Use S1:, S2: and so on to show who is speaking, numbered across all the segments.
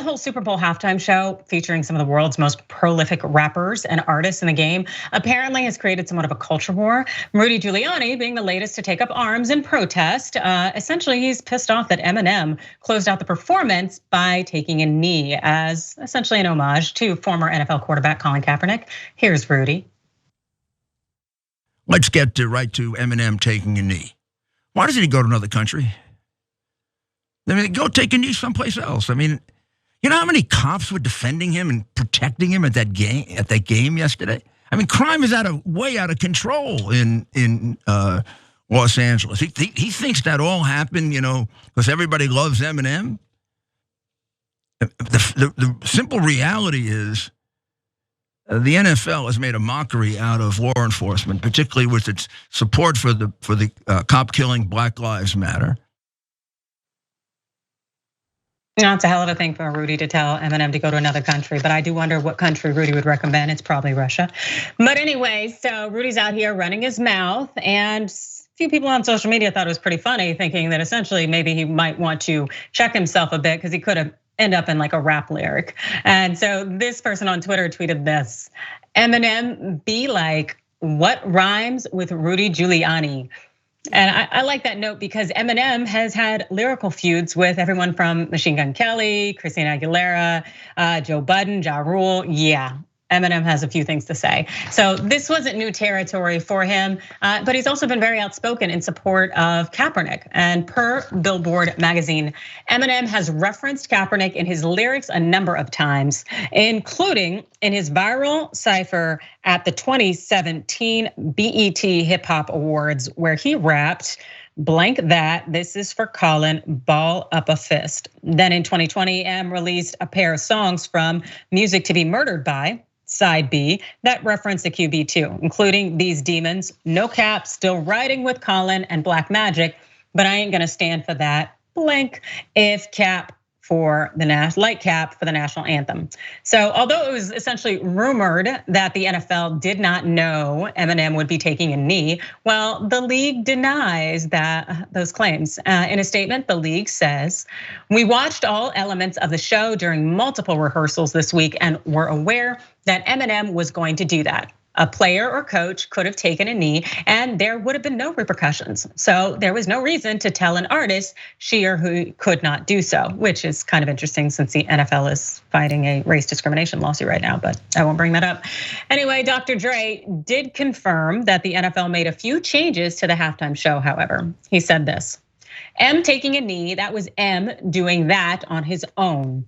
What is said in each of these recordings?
S1: that whole Super Bowl halftime show featuring some of the world's most prolific rappers and artists in the game apparently has created somewhat of a culture war. Rudy Giuliani being the latest to take up arms in protest. Essentially, he's pissed off that Eminem closed out the performance by taking a knee as essentially an homage to former NFL quarterback Colin Kaepernick. Here's Rudy.
S2: Let's get right to Eminem taking a knee. Why doesn't he go to another country? I mean, go take a knee someplace else. I mean, you know how many cops were defending him and protecting him at that game yesterday? I mean, crime is way out of control in Los Angeles. He thinks that all happened, because everybody loves Eminem. The simple reality is the NFL has made a mockery out of law enforcement, particularly with its support for the cop killing Black Lives Matter.
S1: No, it's a hell of a thing for Rudy to tell Eminem to go to another country, but I do wonder what country Rudy would recommend. It's probably Russia. But anyway, so Rudy's out here running his mouth, and a few people on social media thought it was pretty funny, thinking that essentially maybe he might want to check himself a bit because he could have end up in like a rap lyric. And so this person on Twitter tweeted this: Eminem be like, what rhymes with Rudy Giuliani? And I like that note because Eminem has had lyrical feuds with everyone from Machine Gun Kelly, Christina Aguilera, Joe Budden, Ja Rule. Yeah, Eminem has a few things to say. So this wasn't new territory for him, but he's also been very outspoken in support of Kaepernick. And per Billboard magazine, Eminem has referenced Kaepernick in his lyrics a number of times, including in his viral cipher at the 2017 BET Hip Hop Awards, where he rapped, blank that, this is for Colin, ball up a fist. Then in 2020, M released a pair of songs from Music to Be Murdered By, Side B, that reference the QB too, including These Demons, No Cap, Still Riding with Colin, and Black Magic, but I ain't gonna stand for that, blank, if cap for the light cap for the national anthem. So although it was essentially rumored that the NFL did not know Eminem would be taking a knee, well, the league denies those claims. In a statement, the league says, we watched all elements of the show during multiple rehearsals this week and were aware that Eminem was going to do that. A player or coach could have taken a knee and there would have been no repercussions. So there was no reason to tell an artist she or who could not do so, which is kind of interesting since the NFL is fighting a race discrimination lawsuit right now, but I won't bring that up. Anyway, Dr. Dre did confirm that the NFL made a few changes to the halftime show, however. He said this: M taking a knee, that was M doing that on his own.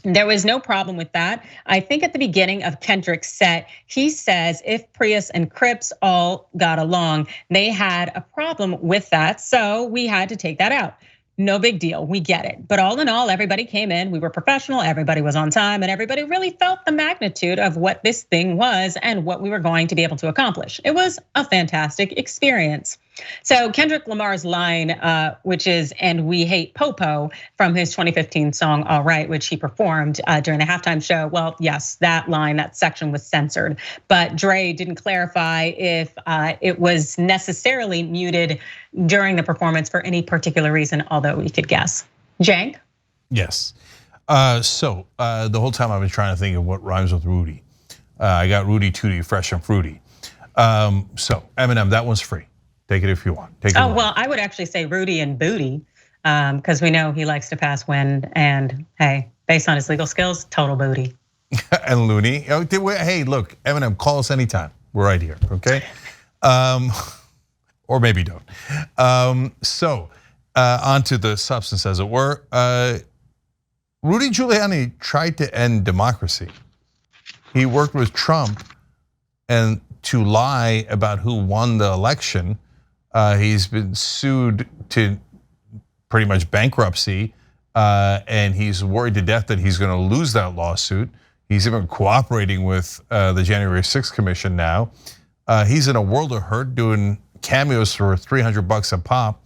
S1: There was no problem with that. I think at the beginning of Kendrick's set, he says if Prius and Crips all got along, they had a problem with that. So we had to take that out. No big deal, we get it. But all in all, everybody came in, we were professional, everybody was on time, and everybody really felt the magnitude of what this thing was and what we were going to be able to accomplish. It was a fantastic experience. So Kendrick Lamar's line, which is "and we hate Popo" from his 2015 song All Right, which he performed during the halftime show. Well, yes, that line, that section was censored, but Dre didn't clarify if it was necessarily muted during the performance for any particular reason, although we could guess. Cenk?
S3: Yes, so the whole time I've been trying to think of what rhymes with Rudy. I got Rudy Tooty, fresh and fruity. So Eminem, that one's free. Take it if you want. Take it.
S1: Oh, well, I would actually say Rudy and Booty, because we know he likes to pass wind, and hey, based on his legal skills, total booty.
S3: And loony. Hey, look, Eminem, call us anytime. We're right here, okay? Or maybe don't. So, onto the substance, as it were. Rudy Giuliani tried to end democracy. He worked with Trump and to lie about who won the election. He's been sued to pretty much bankruptcy, and he's worried to death that he's going to lose that lawsuit. He's even cooperating with the January 6th Commission now. He's in a world of hurt doing cameos for $300 a pop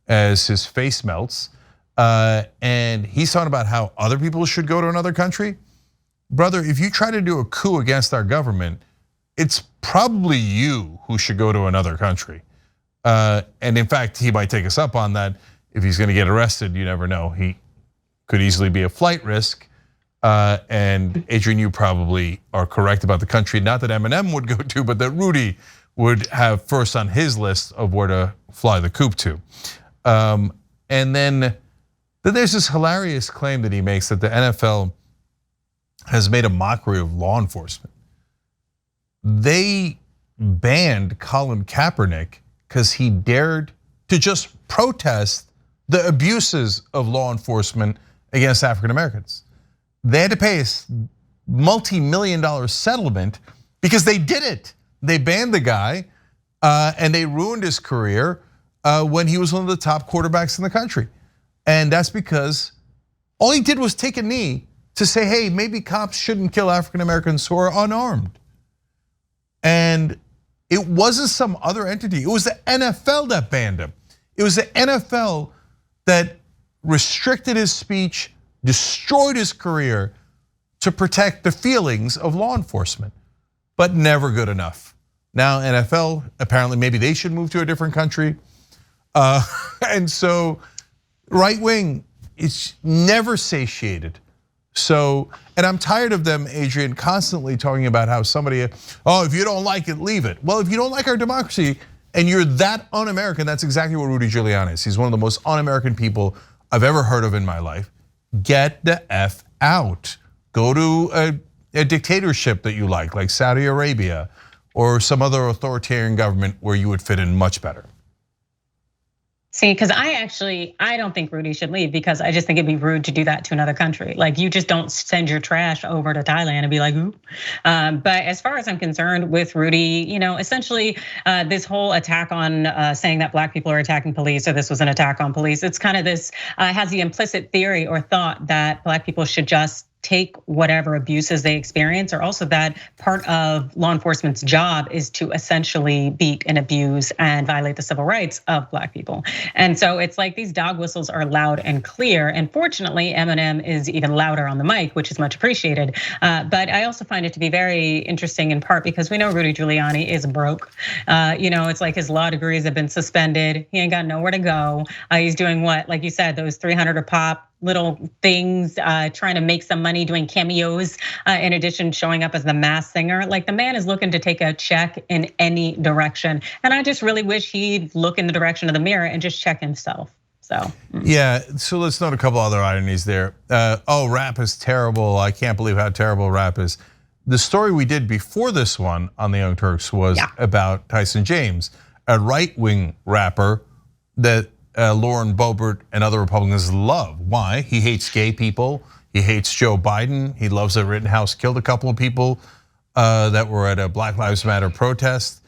S3: as his face melts. And he's talking about how other people should go to another country. Brother, if you try to do a coup against our government, it's probably you who should go to another country. And in fact, he might take us up on that. If he's gonna get arrested, you never know. He could easily be a flight risk. And Adrian, you probably are correct about the country, not that Eminem would go to, but that Rudy would have first on his list of where to fly the coop to. And then there's this hilarious claim that he makes that the NFL has made a mockery of law enforcement. They banned Colin Kaepernick because he dared to just protest the abuses of law enforcement against African Americans. They had to pay a multi-million-dollar settlement because they did it. They banned the guy and they ruined his career when he was one of the top quarterbacks in the country. And that's because all he did was take a knee to say, hey, maybe cops shouldn't kill African Americans who are unarmed. And it wasn't some other entity. It was the NFL that banned him. It was the NFL that restricted his speech, destroyed his career to protect the feelings of law enforcement, but never good enough. Now NFL, apparently maybe they should move to a different country. And so right wing is never satiated. So, and I'm tired of them, Adrian, constantly talking about how somebody, oh, if you don't like it, leave it. Well, if you don't like our democracy and you're that un-American, that's exactly what Rudy Giuliani is. He's one of the most un-American people I've ever heard of in my life. Get the F out. Go to a dictatorship that you like Saudi Arabia or some other authoritarian government where you would fit in much better.
S1: See, because I don't think Rudy should leave because I just think it'd be rude to do that to another country. Like you just don't send your trash over to Thailand and be like, ooh. But as far as I'm concerned with Rudy, essentially this whole attack on saying that black people are attacking police or this was an attack on police, it's kind of this, has the implicit theory or thought that black people should just take whatever abuses they experience, or also that part of law enforcement's job is to essentially beat and abuse and violate the civil rights of black people. And so it's like these dog whistles are loud and clear. And fortunately, Eminem is even louder on the mic, which is much appreciated. But I also find it to be very interesting in part because we know Rudy Giuliani is broke. It's like his law degrees have been suspended. He ain't got nowhere to go. He's doing what, like you said, those 300 a pop little things, trying to make some money doing cameos, in addition showing up as the Masked Singer. Like the man is looking to take a check in any direction. And I just really wish he'd look in the direction of the mirror and just check himself. So
S3: yeah, so let's note a couple other ironies there. Rap is terrible. I can't believe how terrible rap is. The story we did before this one on the Young Turks was about Tyson James, a right-wing rapper that Lauren Boebert and other Republicans love. Why? He hates gay people. He hates Joe Biden. He loves that Rittenhouse killed a couple of people that were at a Black Lives Matter protest.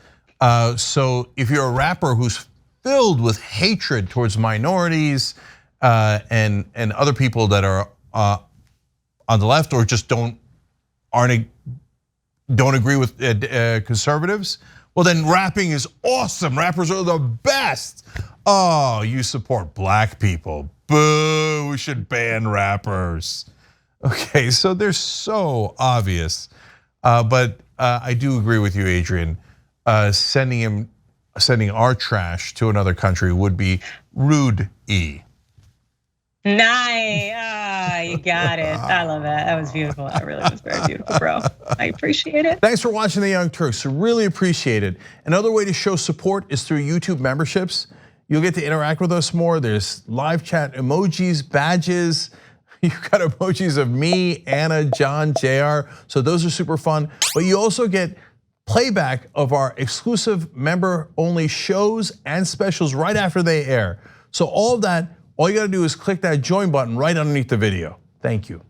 S3: So if you're a rapper who's filled with hatred towards minorities and other people that are on the left or just don't agree with conservatives, well then rapping is awesome. Rappers are the best. Oh, you support black people. Boo, we should ban rappers. Okay, so they're so obvious. But I do agree with you, Adrian. Sending our trash to another country would be rude-y.
S1: Nice, you got it. I love that. That was beautiful. That really was very beautiful, bro. I appreciate it.
S3: Thanks for watching the Young Turks. Really appreciate it. Another way to show support is through YouTube memberships. You'll get to interact with us more. There's live chat emojis, badges. You've got emojis of me, Anna, John, JR. So those are super fun. But you also get playback of our exclusive member-only shows and specials right after they air. So all of that, all you gotta do is click that join button right underneath the video. Thank you.